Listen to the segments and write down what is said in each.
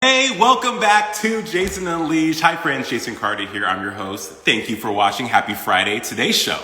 Hey, welcome back to Jason Unleashed. Hi friends, Jason Carter here. I'm your host. Thank you for watching. Happy Friday. Today's show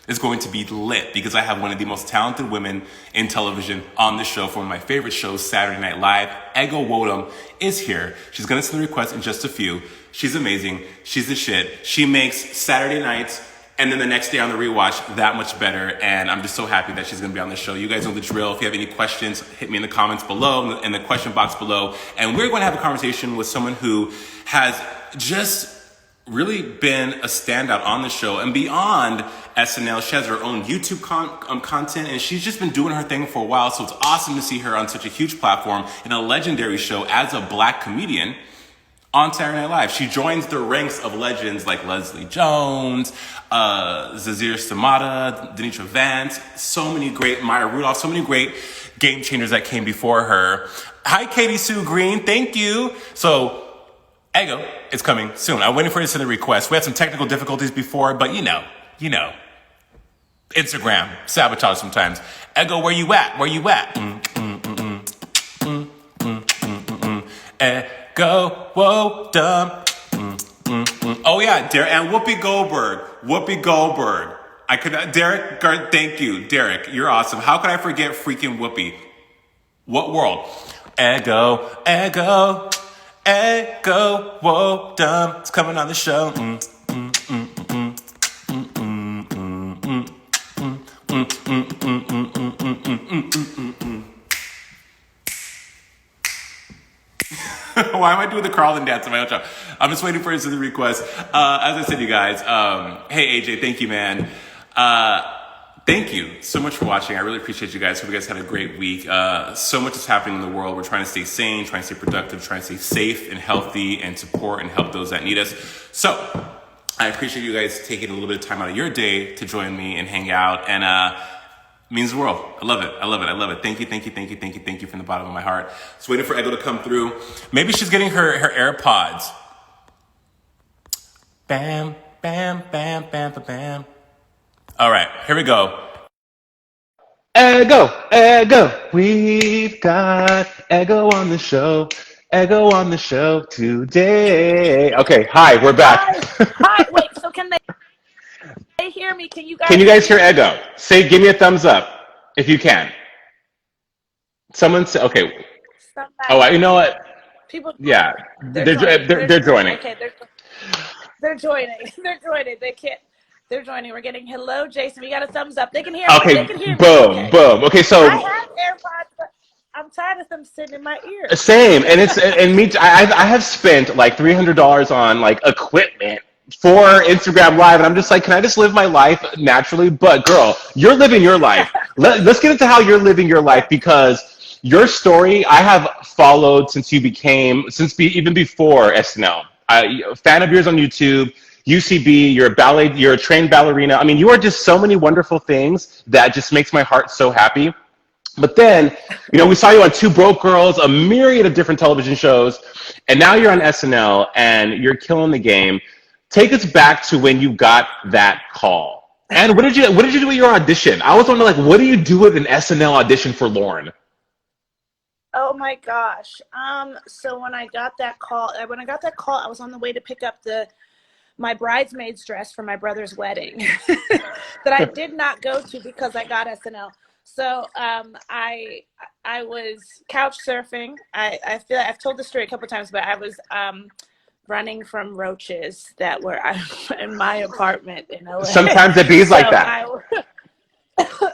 is going to be lit because I have one of the most talented women in television on the show from one of my favorite shows, Saturday Night Live. Nwodim is here. She's going to send the request in just a few. She's amazing. She's the shit. She makes Saturday nights and then the next day on the rewatch that much better. And I'm just so happy that she's going to be on the show. You guys know the drill. If you have any questions, hit me in the comments below, in the question box below. And we're going to have a conversation with someone who has just really been a standout on the show and beyond SNL. She has her own YouTube content, and she's just been doing her thing for a while. So it's awesome to see her on such a huge platform in a legendary show as a black comedian on Saturday Night Live. She joins the ranks of legends like Leslie Jones, Zazir Samata, Denitra Vance, so many great, Maya Rudolph, so many great game changers that came before her. Hi, Katie Sue Green. Thank you. So, Ego is coming soon. I'm waiting for you to send a request. We had some technical difficulties before, but you know, Instagram, sabotage sometimes. Ego, where you at? Where you at? Ego, whoa, dumb. Oh yeah, Derek and Whoopi Goldberg. Whoopi Goldberg. I could, Derek, thank you, Derek. You're awesome. How could I forget freaking Whoopi? What world? Ego, ego, ego, whoa, dumb. It's coming on the show. Why am I doing the Carlton dance in my own show? I'm just waiting for his request. As I said, you guys, hey AJ, thank you, man. Thank you so much for watching. I really appreciate you guys. Hope you guys had a great week. So much is happening in the world. We're trying to stay sane, trying to stay productive, trying to stay safe and healthy and support and help those that need us. So I appreciate you guys taking a little bit of time out of your day to join me and hang out. And means the world. I love it. I love it. I love it. Thank you, thank you, thank you, thank you, thank you from the bottom of my heart. Just waiting for Ego to come through. Maybe she's getting her AirPods. Bam, bam, bam, bam, bam, bam. All right, here we go. Ego, we've got Ego on the show. Ego on the show today. Okay, hi, we're back. Hi. Wait. So can they hear me? Can you Can guys you hear guys hear me? Ego? Say, give me a thumbs up if you can. Someone say, okay. Oh, Somebody. you know what? People. Yeah, They're joining. they're joining. Okay. They're joining. They're joining. They can't. They're joining. We're getting hello, Jason. We got a thumbs up. They can hear me. They Okay, can hear me. boom, Okay. boom. Okay, I so have AirPods, but I'm tired of them sitting in my ear. same, and it's and me. I have spent like $300 on like equipment for Instagram Live, and I'm just like, can I just live my life naturally? But girl, you're living your life. Let's get into how you're living your life Yeah. because your story I have followed since you became even before SNL. Fan of yours on YouTube. UCB, you're a ballet, you're a trained ballerina. I mean, you are just so many wonderful things that just makes my heart so happy. But then, we saw you on Two Broke Girls, a myriad of different television shows, and now you're on SNL and you're killing the game. Take us back to when you got that call. And what did you do with your audition? I was wondering, like, what do you do with an SNL audition for Lauren? Oh my gosh. So when I got that call, I was on the way to pick up my bridesmaid's dress for my brother's wedding that I did not go to because I got SNL. So I was couch surfing. I feel like I've told the story a couple times, but I was running from roaches that were in my apartment in LA. Sometimes it bees So like that.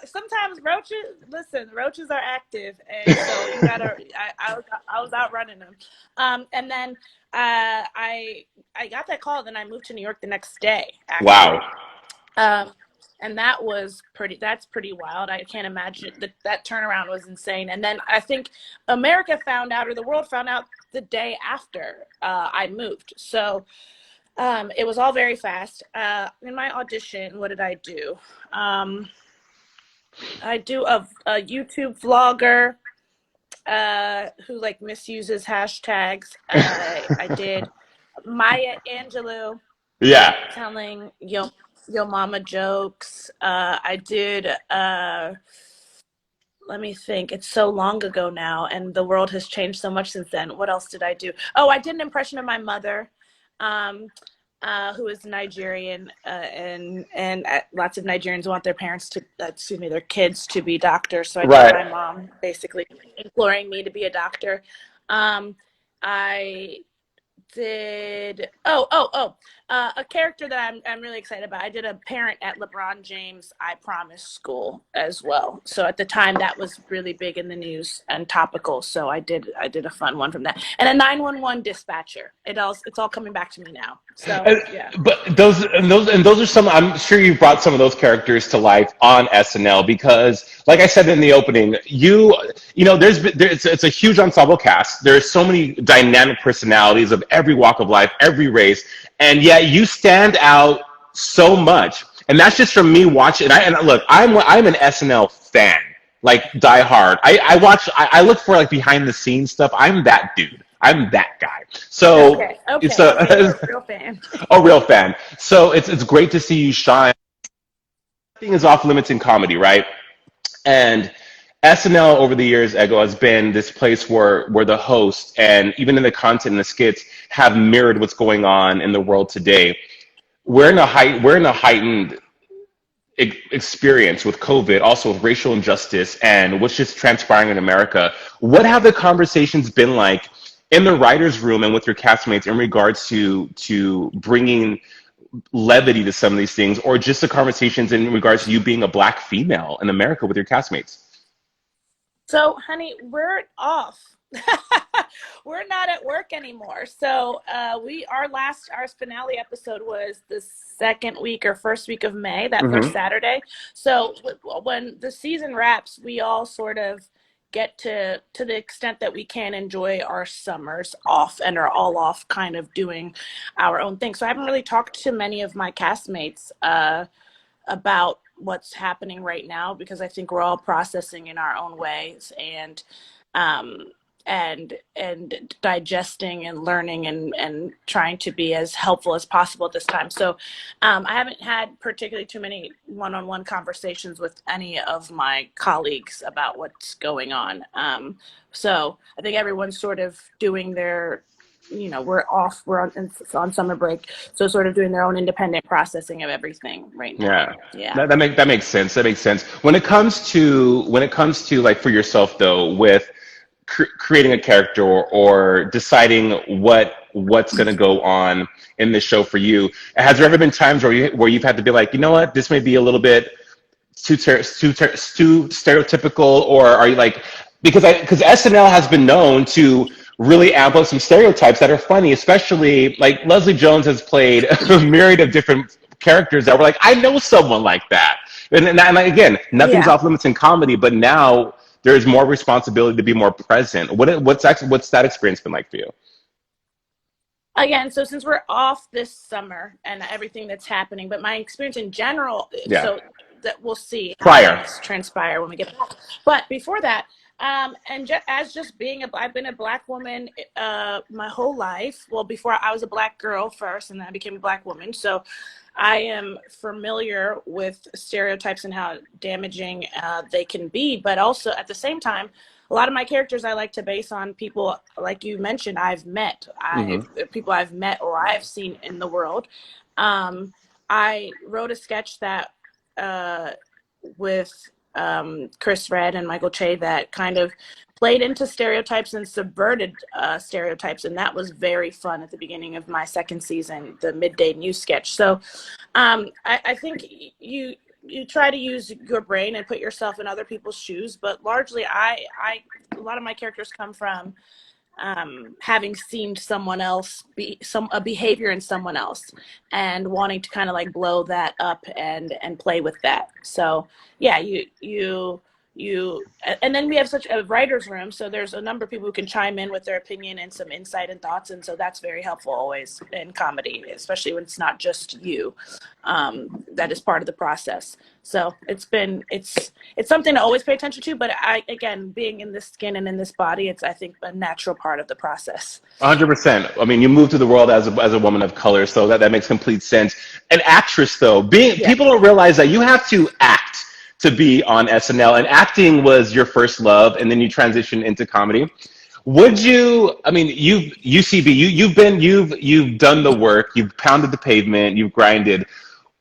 sometimes roaches are active, and so you gotta. I was out running them, and then I got that call. Then I moved to New York the next day, Wow. actually. And that's pretty wild. I can't imagine that turnaround was insane. And then I think America found out, or the world found out the day after I moved. So it was all very fast. In my audition, what did I do? I do a YouTube vlogger who like misuses hashtags. I did Maya Angelou Yeah. telling Yo Mama jokes. I did let me think. It's so long ago now, and the world has changed so much since then. What else did I do? Oh, I did an impression of my mother, um, who is Nigerian, and lots of Nigerians want their parents to, excuse me, their kids to be doctors. So I did Right. my mom, basically imploring me to be a doctor. Um, I did a character that I'm really excited about. I did a parent at LeBron James I Promise School as well. So at the time that was really big in the news and topical. So I did a fun one from that. And a 911 dispatcher. It's all coming back to me now. So And- yeah. But those are some. I'm sure you brought some of those characters to life on SNL because, like I said in the opening, you know it's a huge ensemble cast. There's so many dynamic personalities of every walk of life, every race, and yet you stand out so much. And that's just from me watching. And look, I'm an SNL fan, like die hard. I watch. I look for like behind the scenes stuff. I'm that dude. I'm that guy. So Okay. it's Okay. Okay. You're a a real fan. a real fan. So it's great to see you shine. Thing is off limits in comedy, right? And SNL over the years, Ego, has been this place where the host and even in the content and the skits have mirrored what's going on in the world today. We're in a heightened experience with COVID, also with racial injustice and what's just transpiring in America. What have the conversations been like in the writers' room and with your castmates in regards to bringing levity to some of these things, or just the conversations in regards to you being a black female in America with your castmates? So, honey, we're off. We're not at work anymore. So, our finale episode was the second week or first week of May, that first Mm-hmm. Saturday. So, when the season wraps, we all sort of get to the extent that we can enjoy our summers off and are all off kind of doing our own thing. So, I haven't really talked to many of my castmates about what's happening right now because I think we're all processing in our own ways um, and digesting and learning and trying to be as helpful as possible at this time. So I haven't had particularly too many one-on-one conversations with any of my colleagues about what's going on. So I think everyone's sort of doing their we're on summer break, so sort of doing their own independent processing of everything right now. Yeah, Yeah. that makes sense. That makes sense. When it comes to like for yourself though, with creating a character or deciding what's going to go on in this show for you, has there ever been times where you've had to be like, you know what, this may be a little bit too stereotypical, or are you like, because SNL has been known to really amp up some stereotypes that are funny, especially like Leslie Jones has played a myriad of different characters that were like, I know someone like that. And again, nothing's Yeah. off limits in comedy, but now there's more responsibility to be more present. What's that experience been like for you? Again, so since we're off this summer and everything that's happening, but my experience in general, Yeah. so that we'll see how Prior. things transpire when we get back. But before that, as just being I've been a black woman my whole life. Well, before I was a black girl first, and then I became a black woman. So I am familiar with stereotypes and how damaging they can be. But also at the same time, a lot of my characters I like to base on people like you mentioned Hmm. people I've met or I've seen in the world. I wrote a sketch that with Chris Red and Michael Che that kind of played into stereotypes and subverted stereotypes, and that was very fun at the beginning of my second season, the midday news sketch. So I think you try to use your brain and put yourself in other people's shoes, but largely a lot of my characters come from having seen someone else a behavior in someone else and wanting to kind of like blow that up and play with that. So yeah, and then we have such a writer's room, so there's a number of people who can chime in with their opinion and some insight and thoughts, and so that's very helpful always in comedy, especially when it's not just you. That is part of the process. So it's something to always pay attention to, but again, being in this skin and in this body, it's, I think, a natural part of the process. 100%. I mean, you moved to the world as a woman of color, so that makes complete sense. An actress, though, Yeah. people don't realize that you have to act to be on SNL, and acting was your first love, and then you transitioned into comedy. Would you? I mean, you've UCB. You've done the work. You've pounded the pavement. You've grinded.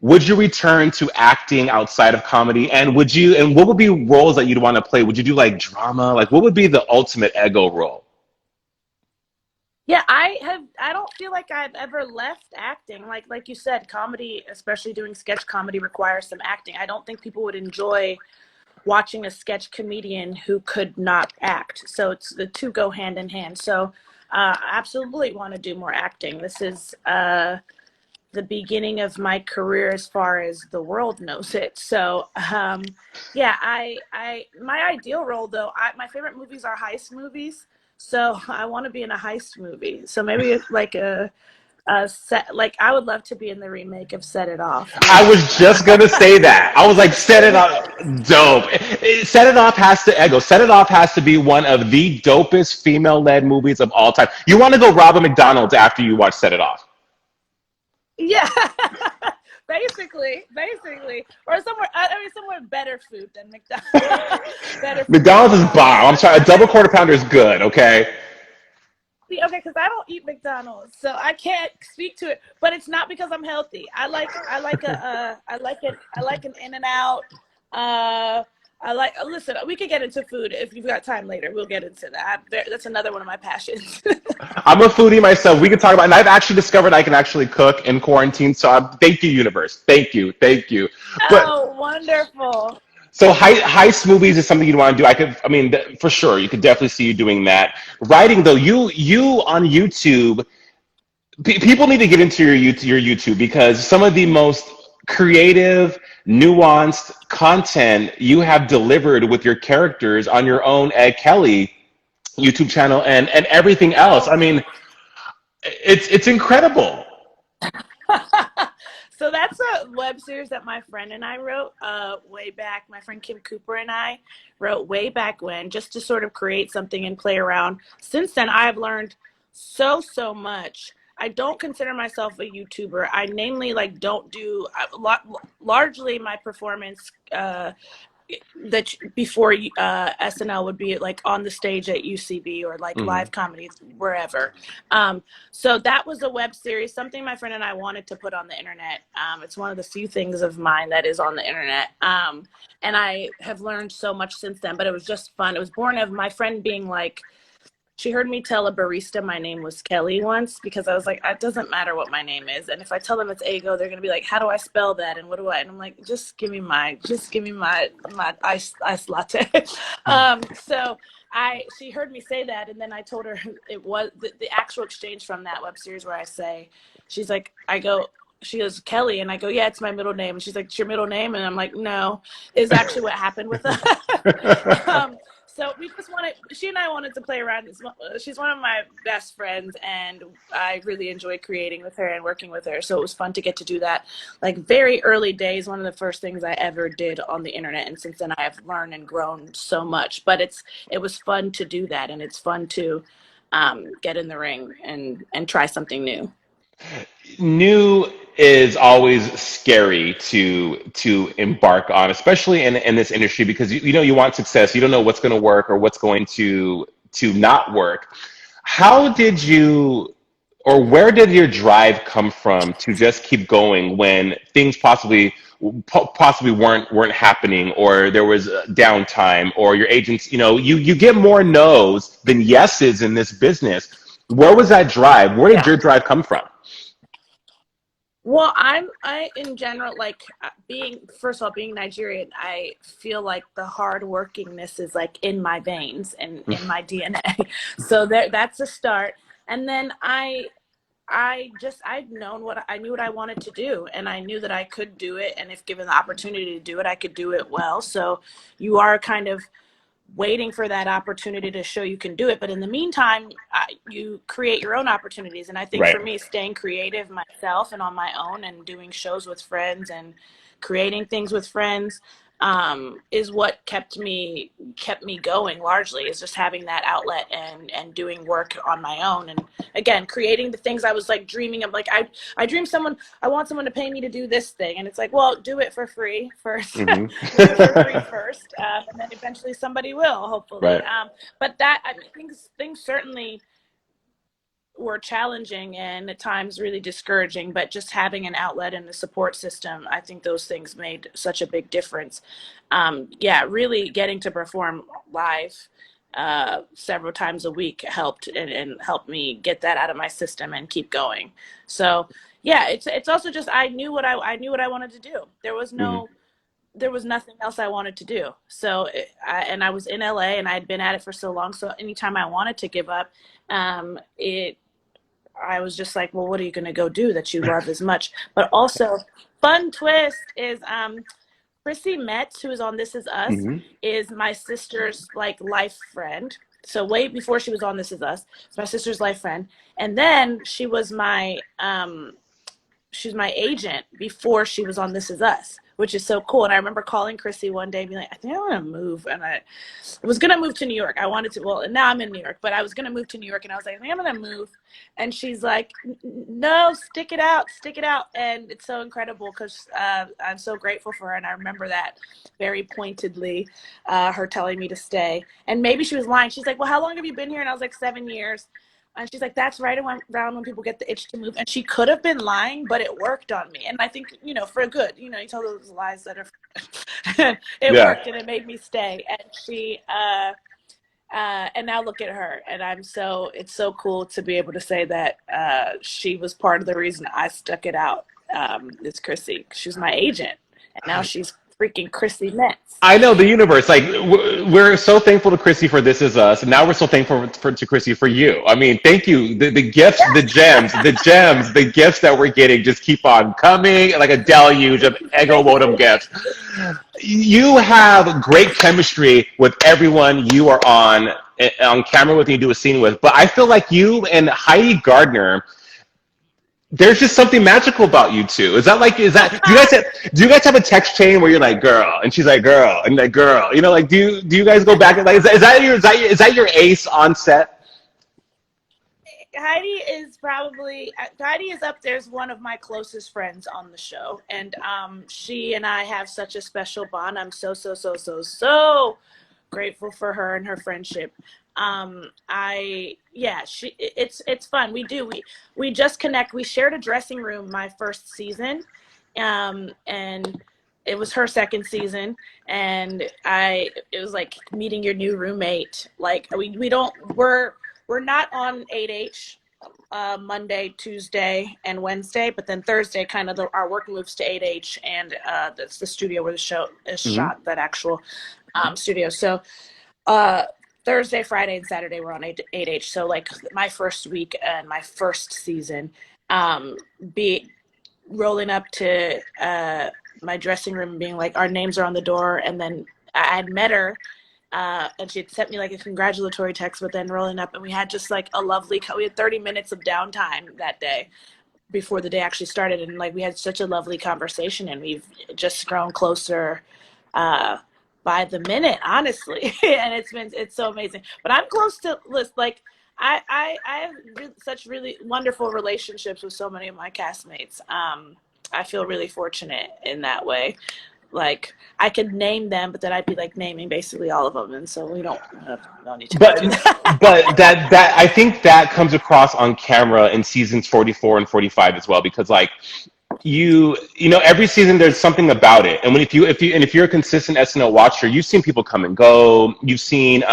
Would you return to acting outside of comedy? And would you? And what would be roles that you'd want to play? Would you do like drama? Like, what would be the ultimate ego role? Yeah, I don't feel like I've ever left acting. Like you said, comedy, especially doing sketch comedy, requires some acting. I don't think people would enjoy watching a sketch comedian who could not act. So it's the two go hand in hand. So I absolutely want to do more acting. This is the beginning of my career as far as the world knows it. So yeah, my ideal role though, my favorite movies are heist movies. So I want to be in a heist movie. So maybe it's like a set, like I would love to be in the remake of Set It Off. I was just gonna say that. I was like, set it off, dope. Set it off has to ego. Set it off has to be one of the dopest female-led movies of all time. You want to go rob a McDonald's after you watch Set It Off? Yeah, basically, or somewhere. I mean, somewhere better food than McDonald's. Better food. McDonald's is bomb. I'm sorry, a double quarter pounder is good. Okay. See, okay, because I don't eat McDonald's, so I can't speak to it. But it's not because I'm healthy. I like an In-N-Out. Listen, we could get into food if you've got time later. We'll get into that. That's another one of my passions. I'm a foodie myself. We can talk about, and I've actually discovered I can actually cook in quarantine. So thank you, universe. Thank you. But Oh, wonderful. so heist movies is something you'd want to do. I mean, for sure, you could definitely see you doing that. Writing though, you on YouTube, people need to get into your YouTube because some of the most creative, nuanced content you have delivered with your characters on your own Ed Kelly YouTube channel and everything else. I mean, it's incredible. So that's a web series that my friend and I wrote way back. My friend Kim Cooper and I wrote way back when, just to sort of create something and play around. Since then, I've learned so much. I don't consider myself a YouTuber. I namely like don't do largely my performance that before SNL would be like on the stage at UCB or like live comedy wherever. So that was a web series, something my friend and I wanted to put on the internet. It's one of the few things of mine that is on the internet. And I have learned so much since then, but it was just fun. It was born of my friend being like, she heard me tell a barista my name was Kelly once because I was like, it doesn't matter what my name is. And if I tell them it's Ego, they're going to be like, how do I spell that? And what do I? And I'm like, just give me my ice latte. So she heard me say that. And then I told her it was the actual exchange from that web series where I say, she's like, she goes, Kelly. And I go, yeah, it's my middle name. And she's like, it's your middle name? And I'm like, no, is actually what happened with us. So she and I wanted to play around. She's one of my best friends, and I really enjoy creating with her and working with her. So it was fun to get to do that. Like very early days, one of the first things I ever did on the internet. And since then I have learned and grown so much, but it was fun to do that. And it's fun to get in the ring and try something new. New is always scary to embark on, especially in this industry, because you want success. You don't know what's going to work or what's going to not work. How did you, or where did your drive come from to just keep going when things possibly weren't happening, or there was downtime, or your agents, you get more no's than yeses in this business. Where was that drive? Where did your drive come from? Well, I in general, like first of all, being Nigerian, I feel like the hard workingness is like in my veins and in my DNA. So that's a start. And then I knew what I wanted to do, and I knew that I could do it. And if given the opportunity to do it, I could do it well. So you are kind of waiting for that opportunity to show you can do it. But in the meantime, you create your own opportunities. And I think for me, staying creative myself and on my own and doing shows with friends and creating things with friends is what kept me going largely, is just having that outlet and doing work on my own, and again creating the things I was like dreaming of. Like I want someone to pay me to do this thing, and it's like, well, do it for free first. Do it for free first, and then eventually somebody will, hopefully. Right. But that, I mean, things certainly were challenging and at times really discouraging, but just having an outlet and a support system, I think those things made such a big difference. Really getting to perform live several times a week helped, and helped me get that out of my system and keep going. So yeah, it's also just I knew what I wanted to do. There was nothing else I wanted to do. So I was in LA and I had been at it for so long. So anytime I wanted to give up, I was just like, well, what are you going to go do that you love as much? But also, fun twist is Chrissy Metz, who is on This Is Us, is my sister's like life friend. So way before she was on This Is Us, it's my sister's life friend. And then she was my she's my agent before she was on This Is Us, which is so cool. And I remember calling Chrissy one day and being like, I think I want to move. And I was going to move to New York. I wanted to, well, now I'm in New York, but I was going to move to New York. And I was like, I think I'm going to move. And she's like, no, stick it out. And it's so incredible because I'm so grateful for her. And I remember that very pointedly, her telling me to stay. And maybe she was lying. She's like, well, how long have you been here? And I was like, 7 years. And she's like, that's right around when people get the itch to move. And she could have been lying, but it worked on me. And I think, for good, you tell those lies that are, it worked and it made me stay. And she, and now look at her. And it's so cool to be able to say that she was part of the reason I stuck it out. It's Chrissy. She was my agent. And now she's freaking Chrissy Metz. I know, the universe. Like, we're so thankful to Chrissy for This Is Us, and now we're so thankful to Chrissy for you. I mean, thank you. The gifts, the gems, the gifts that we're getting just keep on coming, like a deluge of Ego Nwodim gifts. You have great chemistry with everyone you are on camera with and you do a scene with, but I feel like you and Heidi Gardner, there's just something magical about you two. Do you guys have a text chain where you're like, girl, and she's like, girl, and like, girl, do you guys go back and like, is that your ace on set? Heidi is up there as one of my closest friends on the show. And she and I have such a special bond. I'm so grateful for her and her friendship. It's fun. We just connect. We shared a dressing room my first season, and it was her second season, and it was like meeting your new roommate. Like we're not on 8H Monday, Tuesday, and Wednesday, but then Thursday kind of our work moves to 8H, and that's the studio where the show is shot, that actual studio. So Thursday, Friday, and Saturday we're on 8H. So like my first week and my first season, rolling up to my dressing room and being like, our names are on the door. And then I had met her and she had sent me like a congratulatory text, but then rolling up and we had just like we had 30 minutes of downtime that day before the day actually started. And like, we had such a lovely conversation and we've just grown closer by the minute, honestly. And it's so amazing. But I'm close to like I have such really wonderful relationships with so many of my castmates. I feel really fortunate in that way. Like I could name them, but then I'd be like naming basically all of them, and so we don't need to. But that I think that comes across on camera in seasons 44 and 45 as well, because like every season there's something about it, and if you're a consistent SNL watcher, you've seen people come and go, you've seen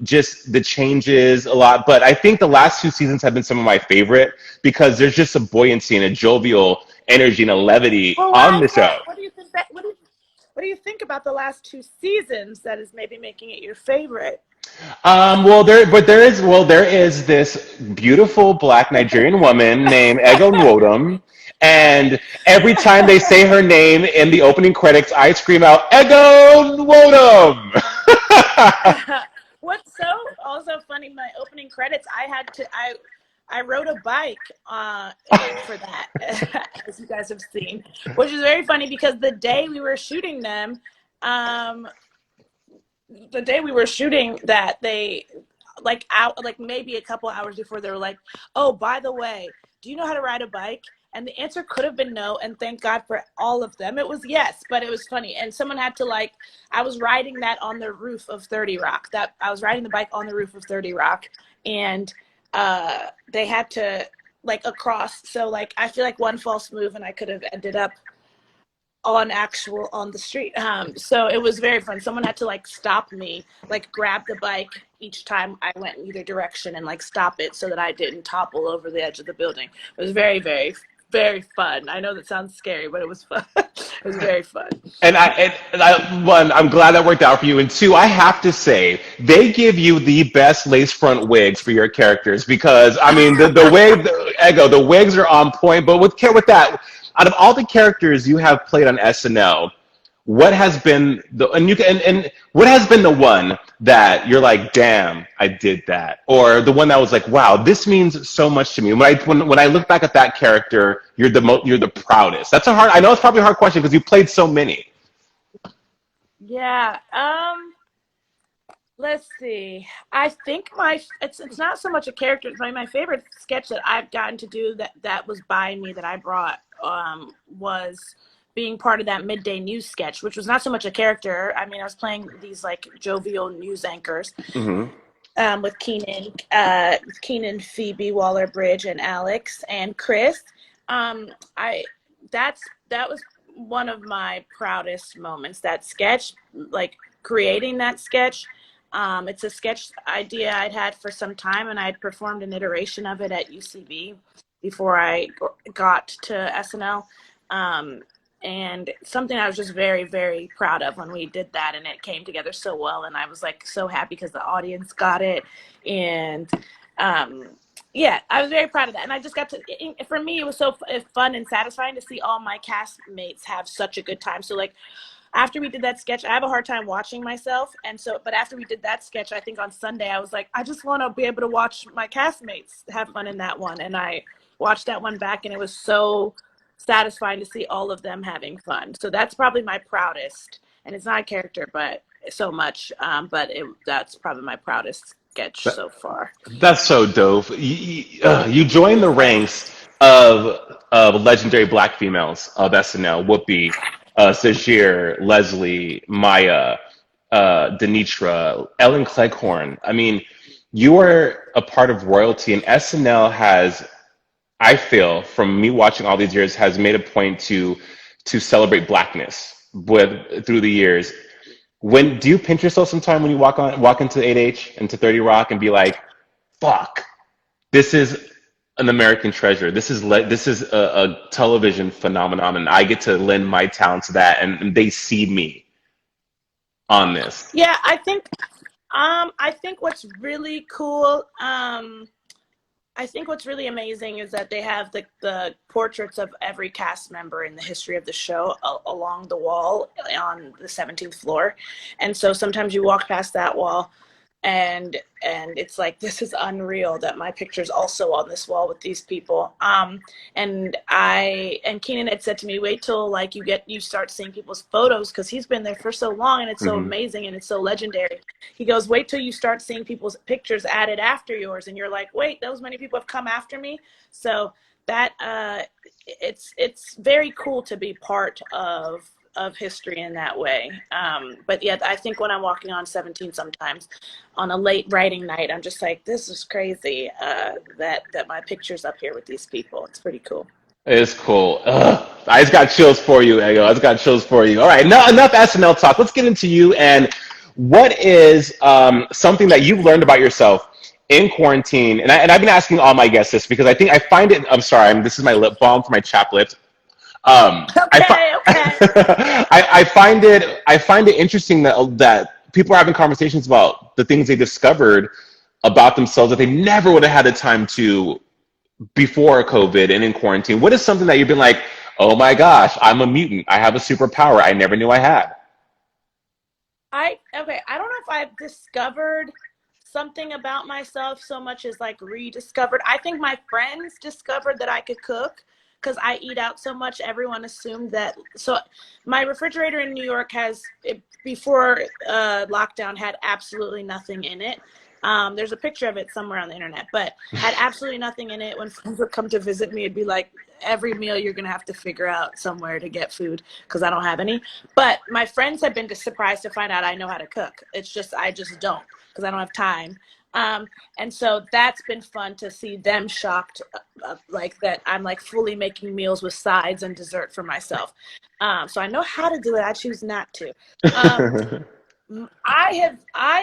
just the changes a lot. But I think the last two seasons have been some of my favorite because there's just a buoyancy and a jovial energy and a levity on the show. What do you think about the last two seasons that is maybe making it your favorite? There is this beautiful Black Nigerian woman named Ego Nwodim, and every time they say her name in the opening credits, I scream out, Ego Nwodim! What's so also funny, my opening credits, I rode a bike for that, as you guys have seen, which is very funny because the day we were shooting them, Um, the day we were shooting that, they like maybe a couple hours before, they were like, "Oh, by the way, do you know how to ride a bike?" And the answer could have been no, and thank God for all of them. It was yes, but it was funny. And someone had to like, I was riding that on the roof of 30 Rock. That I was riding the bike on the roof of 30 Rock, and they had to like across. So like I feel like one false move and I could have ended up on the street. So it was very fun. Someone had to like stop me, like grab the bike each time I went in either direction and like stop it so that I didn't topple over the edge of the building. It was very, very, very fun. I know that sounds scary, but it was fun. It was very fun. One, I'm glad that worked out for you. And two, I have to say, they give you the best lace front wigs for your characters because, I mean, the wigs are on point. But with that, out of all the characters you have played on SNL, what has been and what has been the one that you're like, damn, I did that, or the one that was like, wow, this means so much to me. When I look back at that character, you're the proudest. That's a hard. I know it's probably a hard question because you played so many. Yeah. Let's see. I think it's not so much a character. It's my favorite sketch that I've gotten to do that was by me that I brought was being part of that midday news sketch, which was not so much a character. I mean, I was playing these like jovial news anchors with Keenan, Phoebe Waller-Bridge, and Alex and Chris. I that was one of my proudest moments. That sketch, like creating that sketch. It's a sketch idea I'd had for some time, and I'd performed an iteration of it at UCB before I got to SNL. And something I was just very, very proud of when we did that, and it came together so well. And I was like so happy because the audience got it. And yeah, I was very proud of that. And I just got to, for me, it was so fun and satisfying to see all my castmates have such a good time. So like, after we did that sketch, I have a hard time watching myself. And so, but after we did that sketch, I think on Sunday, I was like, I just want to be able to watch my castmates have fun in that one. And I watched that one back, and it was so satisfying to see all of them having fun. So that's probably my proudest. And it's not a character, but so much. That's probably my proudest sketch so far. That's so dope. You joined the ranks of legendary black females of SNL: Whoopi, Sajir, Leslie, Maya, Denitra, Ellen Cleghorn. I mean, you are a part of royalty, and SNL has, I feel, from me watching all these years, has made a point to celebrate blackness through the years. When do you pinch yourself sometime when you walk into 8H into 30 Rock and be like, "Fuck, this is an American treasure. This is a television phenomenon, and I get to lend my talent to that, and they see me on this." Yeah, I think what's really cool, I think what's really amazing is that they have the portraits of every cast member in the history of the show along the wall on the 17th floor. And so sometimes you walk past that wall and it's like, this is unreal that my picture's also on this wall with these people. And Keenan had said to me, wait till like you start seeing people's photos, because he's been there for so long and it's so amazing and it's so legendary. He goes, wait till you start seeing people's pictures added after yours, and you're like, wait, those many people have come after me. So that it's very cool to be part of history in that way. But yeah, I think when I'm walking on 17 sometimes on a late writing night, I'm just like, this is crazy that my picture's up here with these people. It's pretty cool. It's cool. Ugh. I just got chills for you, Ego. I just got chills for you. All right, enough SNL talk. Let's get into you. And what is something that you've learned about yourself in quarantine? And I've been asking all my guests this because I find it. I'm sorry. This is my lip balm for my chapped lips. Okay. I find it interesting that people are having conversations about the things they discovered about themselves that they never would have had the time to before COVID and in quarantine. What is something that you've been like, oh my gosh, I'm a mutant. I have a superpower I never knew I had. I don't know if I've discovered something about myself so much as like rediscovered. I think my friends discovered that I could cook, because I eat out so much, everyone assumed that. So my refrigerator in New York before lockdown, had absolutely nothing in it. There's a picture of it somewhere on the internet, but had absolutely nothing in it. When friends would come to visit me, it'd be like, every meal you're going to have to figure out somewhere to get food because I don't have any. But my friends have been surprised to find out I know how to cook. It's just, I just don't, because I don't have time. And so that's been fun to see them shocked, like that I'm like fully making meals with sides and dessert for myself. So I know how to do it. I choose not to. I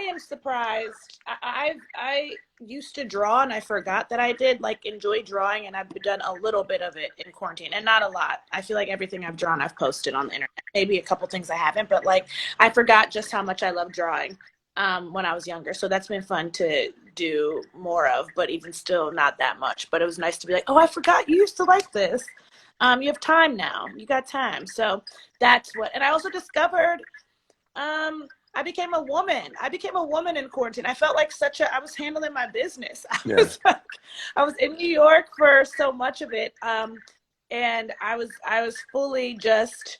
am surprised. I used to draw, and I forgot that I did like enjoy drawing, and I've done a little bit of it in quarantine, and not a lot. I feel like everything I've drawn I've posted on the internet. Maybe a couple things I haven't, but like I forgot just how much I love drawing when I was younger. So that's been fun to do more of, but even still not that much. But it was nice to be like, oh, I forgot you used to like this. You have time now. You got time. So that's what. And I also discovered I became a woman. I became a woman in quarantine. I felt like I was handling my business. I was in New York for so much of it. And I was fully just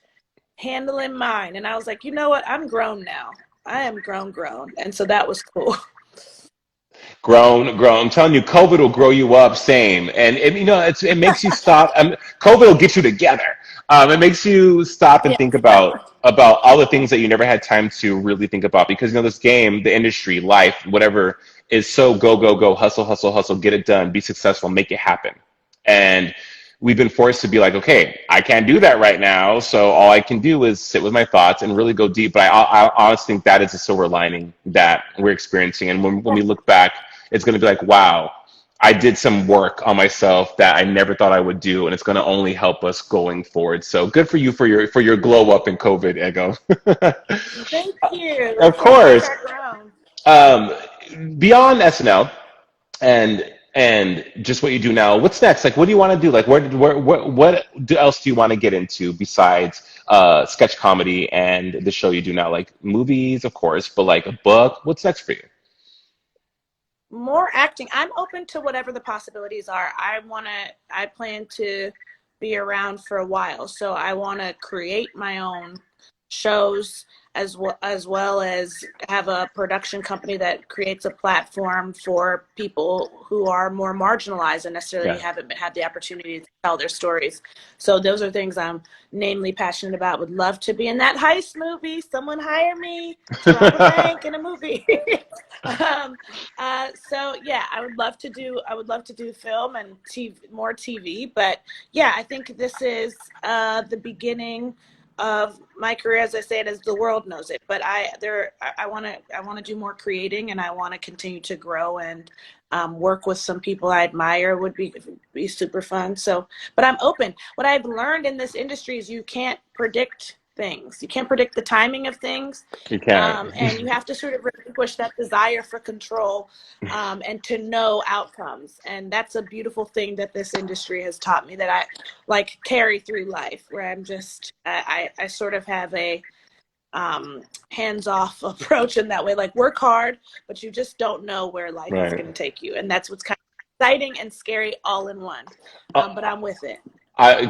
handling mine. And I was like, you know what? I'm grown now. I am grown. And so that was cool. Grown. I'm telling you, COVID will grow you up. Same, and it makes you stop. COVID will get you together. It makes you stop and Yeah, think exactly. about all the things that you never had time to really think about because this game, the industry, life, whatever, is so go, hustle, get it done, be successful, make it happen, and we've been forced to be like, okay, I can't do that right now, so all I can do is sit with my thoughts and really go deep. But I honestly think that is a silver lining that we're experiencing, and when we look back, it's going to be like, wow, I did some work on myself that I never thought I would do, and it's going to only help us going forward. So good for you for your glow up in COVID, Ego. Thank you. Of It feels like course. I grown. Um, Beyond SNL and just what you do now, what's next? Like, what do you want to do? Like, else do you want to get into besides sketch comedy and the show you do now? Like movies, of course, but like a book. What's next for you? More acting. I'm open to whatever the possibilities are. I plan to be around for a while. So I want to create my own shows as well as have a production company that creates a platform for people who are more marginalized and necessarily Yeah. haven't had the opportunity to tell their stories. So those are things I'm namely passionate about. Would love to be in that heist movie. Someone hire me to rob a bank in a movie. So yeah, I would love to do film and more TV, but yeah, I think this is the beginning of my career, as I say it, as the world knows it. But I want to do more creating, and I want to continue to grow and work with some people I admire would be super fun. So, but I'm open. What I've learned in this industry is you can't predict things. You can't predict the timing of things, You can't. and you have to sort of relinquish that desire for control and to know outcomes. And that's a beautiful thing that this industry has taught me that I like carry through life, where I sort of have a hands-off approach in that way, like work hard, but you just don't know where life is going to Right. take you. And that's what's kind of exciting and scary all in one. But I'm with it.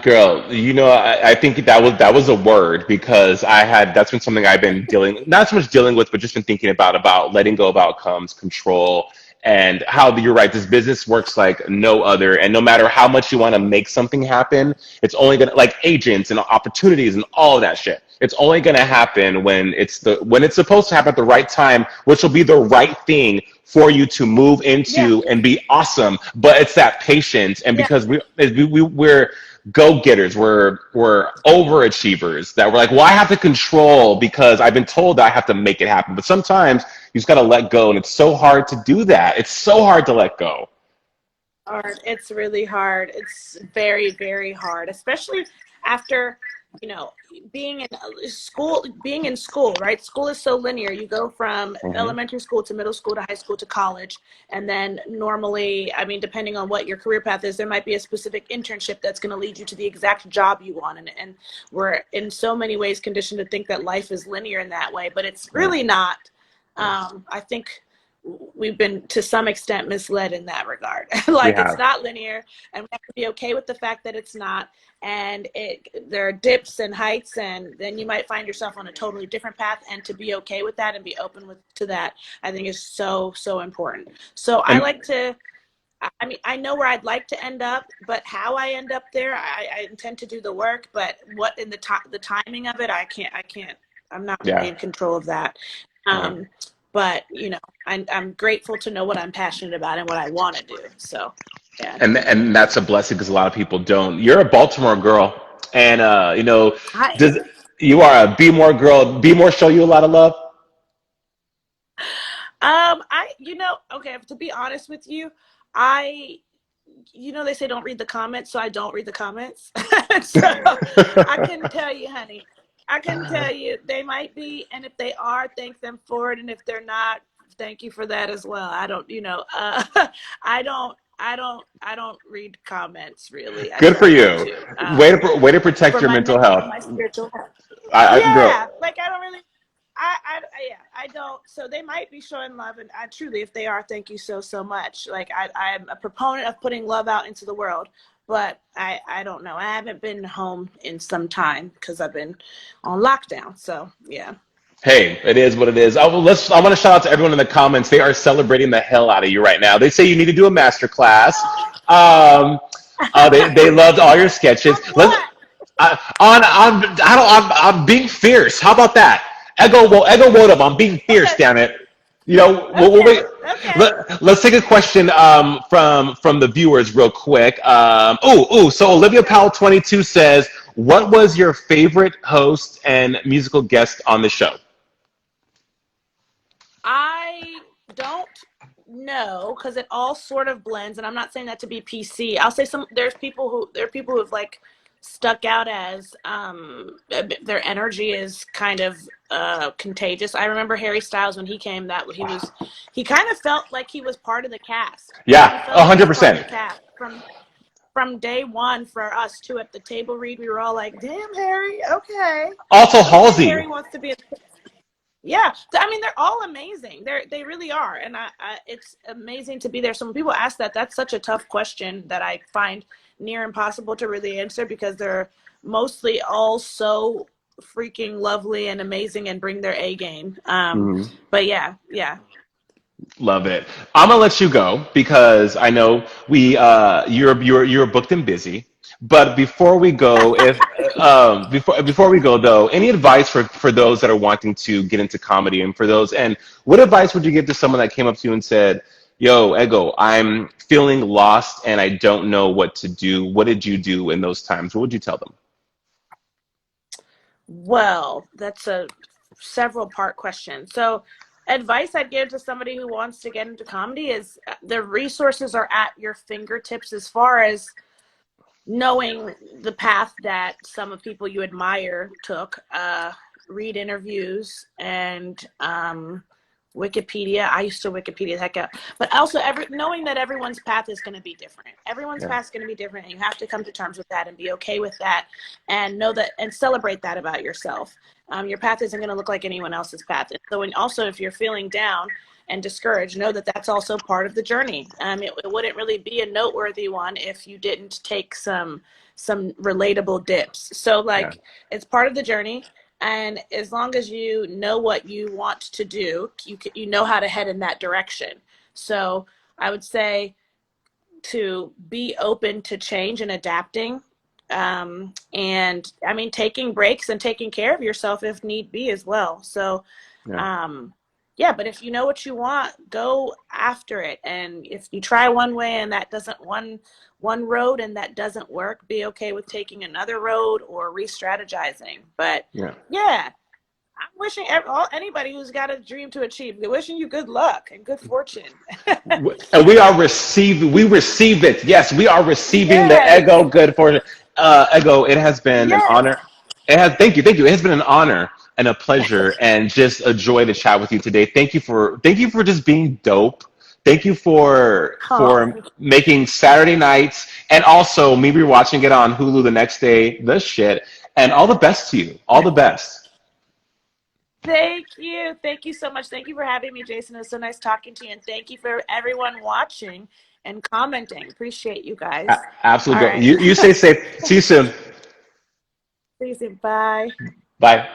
Girl, I think that was a word because that's been something I've been dealing, not so much dealing with, but just been thinking about letting go of outcomes, control, and how you're right. This business works like no other, and no matter how much you want to make something happen, it's only gonna like agents and opportunities and all of that shit. It's only gonna happen when it's supposed to happen at the right time, which will be the right thing for you to move Yeah. into and be awesome. But it's that patience, and Yeah. because we're go-getters, we're overachievers that we're like, well, I have to control because I've been told that I have to make it happen. But sometimes you just got to let go, and it's so hard to do that. It's so hard to let go. Hard. It's really hard. It's very, very hard, especially after, being in school, right? School is so linear. You go from Hmm. elementary school to middle school to high school to college. And then normally, I mean, depending on what your career path is, there might be a specific internship that's going to lead you to the exact job you want. And we're in so many ways conditioned to think that life is linear in that way, but it's Yeah. really not. Yeah. I think we've been to some extent misled in that regard. We Like, it's have. not linear, and we have to be okay with the fact that it's not. And there are dips and heights, and then you might find yourself on a totally different path. And to be okay with that and be open to that, I think is so, so important. So I And like to, I mean, I know where I'd like to end up, but how I end up there, I intend to do the work. But what in the timing of it, I'm not really yeah. in control of that. Yeah. But I'm grateful to know what I'm passionate about and what I want to do. So, yeah. And that's a blessing because a lot of people don't. You're a Baltimore girl, and I does you are a Be More girl. Be More show you a lot of love. okay, to be honest with you, I, they say don't read the comments, so I don't read the comments. So I can tell you, honey, I can tell you they might be, and if they are, thank them for it, and if they're not, thank you for that as well. I don't, I don't read comments really. I Good for try not you. to. Way to protect For your my mental mental health. and my spiritual health. Girl. Yeah, like I don't really. Yeah, I don't. So they might be showing love, and I truly, if they are, thank you so, so much. Like I'm a proponent of putting love out into the world, but I don't know. I haven't been home in some time because I've been on lockdown. So yeah. Hey, it is what it is. I want to shout out to everyone in the comments. They are celebrating the hell out of you right now. They say you need to do a master class. Um, they loved all your sketches. What? I'm being fierce. How about that? Ego Wodum. I'm being fierce. Okay. Damn it. We'll Okay. wait. Okay. Let's take a question from the viewers real quick. So Olivia Powell 22 says, "What was your favorite host and musical guest on the show?" I don't know because it all sort of blends, and I'm not saying that to be PC. I'll say there are people who've like stuck out as their energy is kind of contagious. I remember Harry Styles when he came, he kind of felt like he was part of the cast. He Yeah, felt like he was part of 100%. the cast from day one. For us too at the table read, we were all like, "Damn, Harry, okay." Also Okay, Halsey. Harry wants to be a. Yeah, I mean they're all amazing. They really are, and it's amazing to be there. So when people ask that, that's such a tough question that I find near impossible to really answer because they're mostly all so freaking lovely and amazing and bring their A game. But yeah. Love it. I'm gonna let you go because I know you're booked and busy. But before we go, if before we go though, any advice for those that are wanting to get into comedy and what advice would you give to someone that came up to you and said, "Yo, Ego, I'm feeling lost and I don't know what to do." What did you do in those times? What would you tell them? Well, that's a several part question. So, advice I'd give to somebody who wants to get into comedy is the resources are at your fingertips as far as knowing the path that some of people you admire took. Read interviews and Wikipedia. I used to Wikipedia the heck out, but also knowing that everyone's path is going to be different. Everyone's Yeah. path is going to be different, and you have to come to terms with that and be okay with that, and know that and celebrate that about yourself. Your path isn't going to look like anyone else's path. And so, also if you're feeling down and discouraged, know that that's also part of the journey. It wouldn't really be a noteworthy one if you didn't take some relatable dips. So Yeah. it's part of the journey. And as long as you know what you want to do, you know how to head in that direction. So I would say to be open to change and adapting. And I mean, taking breaks and taking care of yourself if need be as well. So, Yeah. yeah, but if you know what you want, go after it. And if you try one way and that doesn't one road and that doesn't work, be okay with taking another road or re-strategizing. But yeah, I'm wishing anybody who's got a dream to achieve, they're wishing you good luck and good fortune. And we receive it. Yes, we are receiving the Yes. Ego good fortune. Ego, it has been an Yes. honor. Thank you. It has been an honor and a pleasure and just a joy to chat with you today. Thank you for just being dope. Thank you for Oh, making Saturday nights and also me rewatching it on Hulu the next day, the shit. And all the best to you. All the best. Thank you. Thank you so much. Thank you for having me, Jason. It was so nice talking to you. And thank you for everyone watching and commenting. Appreciate you guys. All Absolutely. right. You stay safe. See you soon. See you soon. Bye. Bye.